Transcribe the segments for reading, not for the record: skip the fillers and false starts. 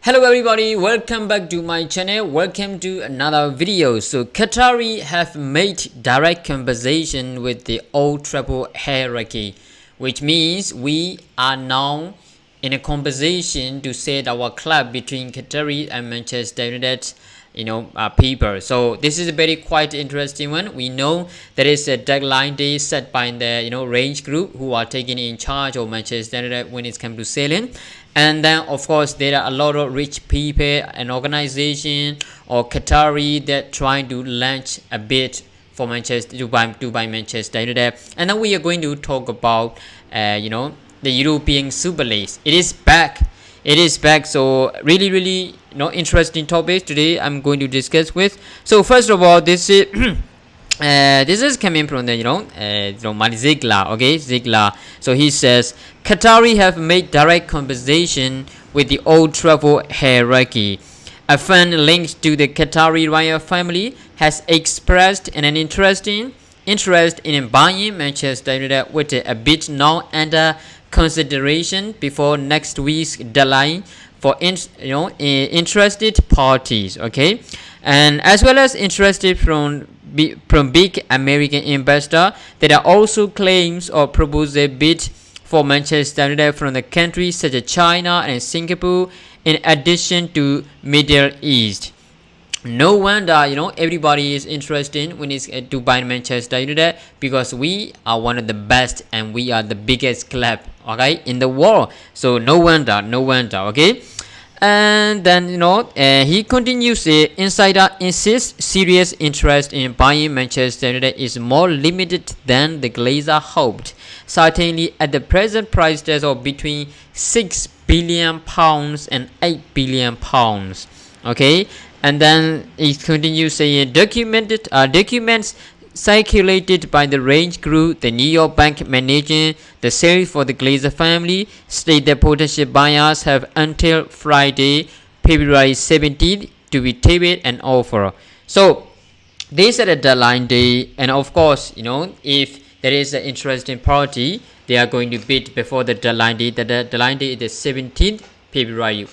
Hello everybody, welcome back to my channel. Welcome to another video. So Qataris have made direct conversation with the old treble hierarchy, which means we are now in a conversation to set our club between Qataris and Manchester United people. So this is a very quite interesting one. We know there is a deadline day set by the range group who are taking in charge of Manchester United when it comes to selling. And then of course there are a lot of rich people and organization or Qatari that trying to launch a bid for Manchester to buy Manchester United. And then we are going to talk about the European Super League. It is back. So really interesting topics today I'm going to discuss with. So first of all, this is this is coming from the Ziegler, okay, Ziegler. So he says Qataris have made direct conversation with the old travel hierarchy. A fan linked to the Qatari royal family has expressed an interest in buying Manchester United with a bid now under consideration before next week's deadline for interested parties, okay, and as well as interested from big American investor. There are also claims or proposal bid for Manchester United from the countries such as China and Singapore, in addition to Middle East. No wonder everybody is interested when it's to buy Manchester United, because we are one of the best and we are the biggest club, okay, in the world. So no wonder, okay. And then he continues, insider insists serious interest in buying Manchester United is more limited than the Glazer hoped, certainly at the present price tag of between £6 billion and £8 billion, okay. And then he continues saying documents circulated by the range group, the New York bank managing the sale for the Glazer family, state that potential buyers have until Friday, February 17th to be tabled an offer. So they set a deadline day, and of course, if there is an interesting party, they are going to bid before the deadline day. The deadline day is the 17th February.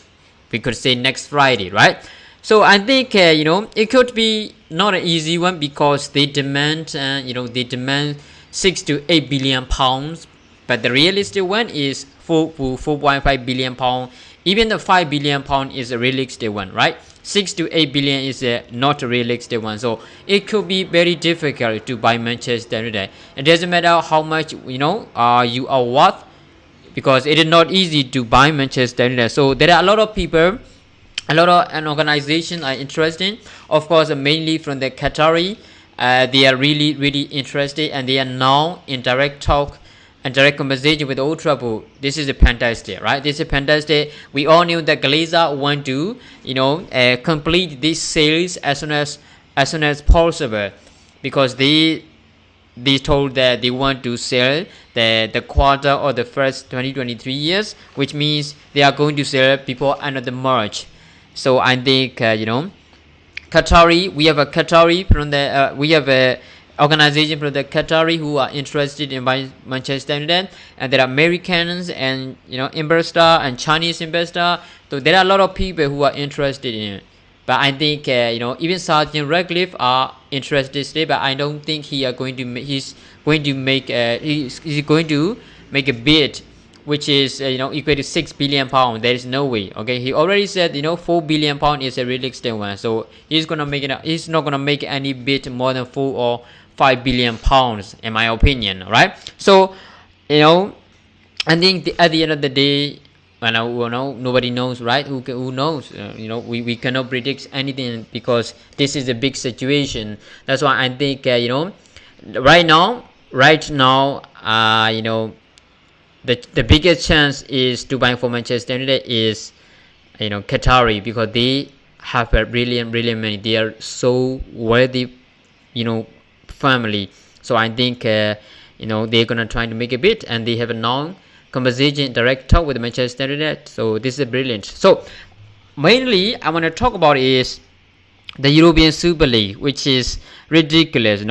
We could say next Friday, right? So I think it could be not an easy one, because they demand 6 to 8 billion pounds, but the realistic one is 4.5 billion pound. Even the 5 billion pound is a realistic one, right? 6 to 8 billion is not a realistic one. So it could be very difficult to buy Manchester United. It doesn't matter how much you are worth, because it is not easy to buy Manchester United. So there are a lot of people, a lot of an organization are interested, of course, mainly from the Qatari. They are really interested, and they are now in direct talk and direct conversation with Old Trouble. This is a fantastic, right? This is fantastic. We all knew that Glazer want to complete this sales as soon as possible, because they told that they want to sell the quarter or the first 2023 years, which means they are going to sell before end of the March. So I think Qatari, we have a Qatari from the we have a organization from the Qatari who are interested in buying Manchester United, and there are Americans and investor and Chinese investor. So there are a lot of people who are interested in it. But I think even Sergeant Radcliffe are interested still, but I don't think he's going to make a bid which is equal to 6 billion pound. There is no way, okay. He already said 4 billion pound is a realistic one, so he's not gonna make any bid more than 4 or 5 billion pounds, in my opinion, right? So I think at the end of the day, nobody knows, right? Who knows? We cannot predict anything, because this is a big situation. That's why I think right now the biggest chance is to buy for Manchester United is Qatari, because they have a brilliant money. They are so worthy family. So I think they're gonna try to make a bid, and they have a long conversation, direct talk with Manchester United. So this is brilliant. So mainly I want to talk about is the European Super League, which is ridiculous.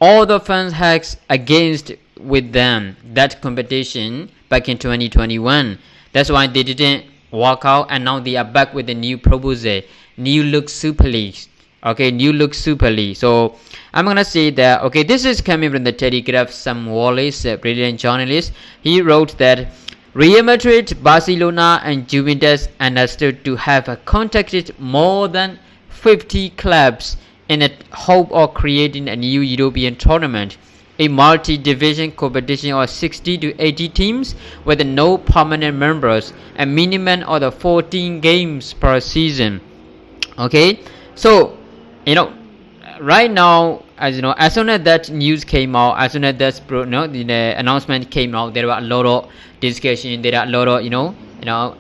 All the fans hacks against with them that competition back in 2021. That's why they didn't walk out, and now they are back with a new proposal, new look Super League. Okay, new look Super League. So I'm gonna say that, okay, this is coming from the Telegraph. Sam Wallace, a brilliant journalist, he wrote that Real Madrid, Barcelona and Juventus understood to have contacted more than 50 clubs in a hope of creating a new European tournament, a multi-division competition of 60 to 80 teams with no permanent members, a minimum of 14 games per season. Okay, so right now, as you know, as soon as that news came out, as soon as that the announcement came out, there were a lot of discussion, there are a lot of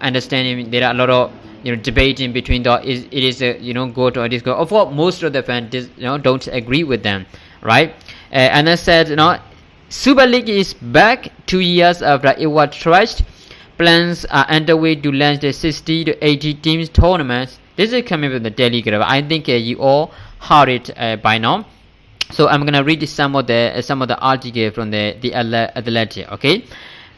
understanding, there are a lot of debating between it is good or this good. Of course, most of the fans don't agree with them, right? And I said, Super League is back 2 years after it was trashed. Plans are underway to launch the 60 to 80 teams tournaments. This is coming from the Telegraph. I think you all heard it by now. So I'm gonna read some of the article from the Athletic. Okay.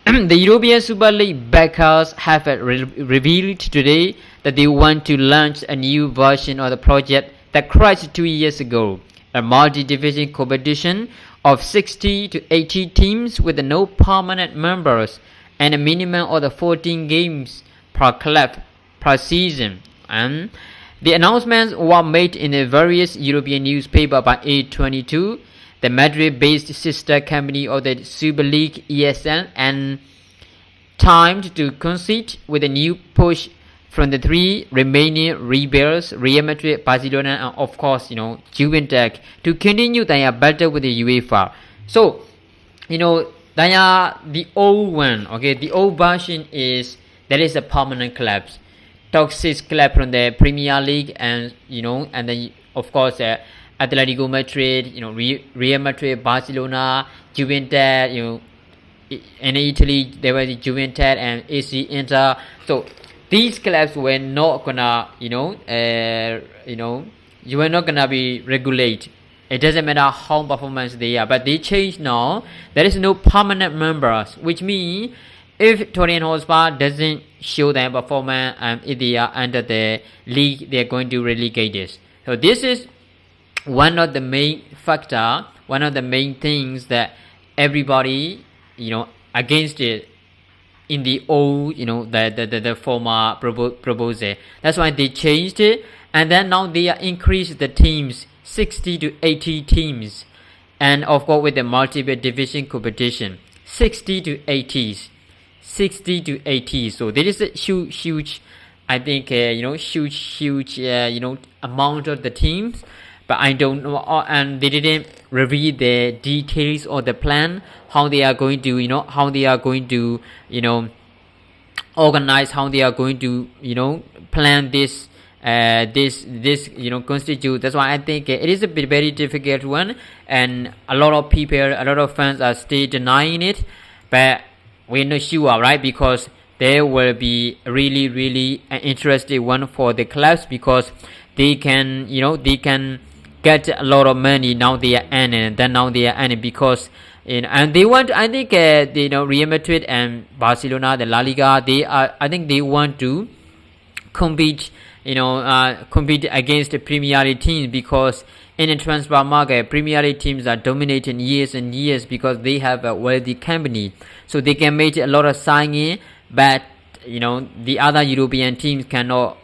The European Super League backers have revealed today that they want to launch a new version of the project that crashed 2 years ago, a multi-division competition of 60 to 80 teams with no permanent members and a minimum of 14 games per club per season. And the announcements were made in a various European newspapers by A22, the Madrid-based sister company of the Super League ESL, and timed to coincide with a new push from the three remaining rebels, Real Madrid, Barcelona, and of course, Juventus, to continue their battle with the UEFA. So, they are the old one. Okay, the old version is there is a permanent clubs, top 6 club from the Premier League, and and then of course Atletico Madrid, Real Madrid, Barcelona, Juventus, in Italy there was Juventus and AC Inter. So these clubs were not gonna, you were not gonna be regulated. It doesn't matter how performance they are, but they changed now. There is no permanent members, which means if Tottenham Hotspur doesn't show their performance and if they are under the league, they are going to relegate this. So this is one of the main factor, one of the main things that everybody, against it in the old, the former proposal. That's why they changed it, and then now they are increased the teams 60 to 80 teams, and of course with the multiple division competition 60 to 80s. So there is a huge I think huge amount of the teams, but I don't know, and they didn't reveal the details or the plan, how they are going to organize, how they are going to plan this constitute. That's why I think it is a very difficult one, and a lot of people, a lot of fans are still denying it, but we're not sure, right? Because there will be really an interesting one for the clubs, because they can get a lot of money. Now they are earning, because and they want, I think Real Madrid and Barcelona, the La Liga, they want to compete against the Premier League teams, because in the transfer market, Premier League teams are dominating years and years because they have a wealthy company, so they can make a lot of signing, but the other European teams cannot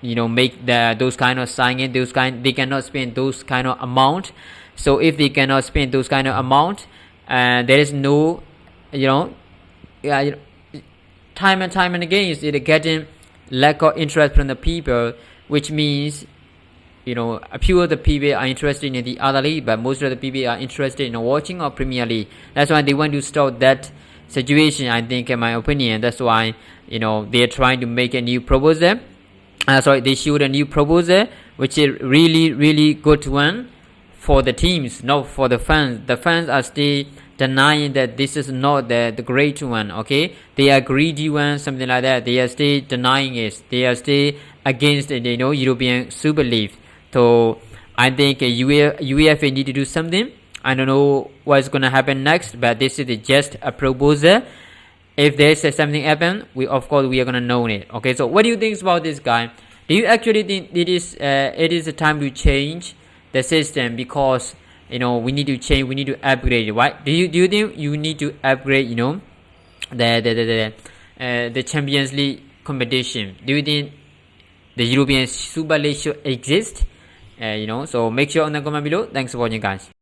make those kind of signing, they cannot spend those kind of amount. So if they cannot spend those kind of amount, there is no time and again it's getting lack of interest from the people, which means a few of the people are interested in the other league, but most of the people are interested in watching our Premier League. That's why they want to stop that situation, I think, in my opinion. That's why they are trying to make a new proposal. They issued a new proposal, which is really good one for the teams, not for the fans. The fans are still denying that this is not the great one. Okay, they are greedy one, something like that. They are still denying it. They are still against the European Super League. So I think UEFA need to do something. I don't know what's gonna happen next, but this is just a proposal. if there's something happen, we of course we are gonna know it. Okay, so what do you think about this guy? Do you actually think it is a time to change the system, because we need to change, we need to upgrade it, right? Do you think you need to upgrade the Champions League competition? Do you think the European Super League should exist? So make sure on the comment below. Thanks for watching, guys.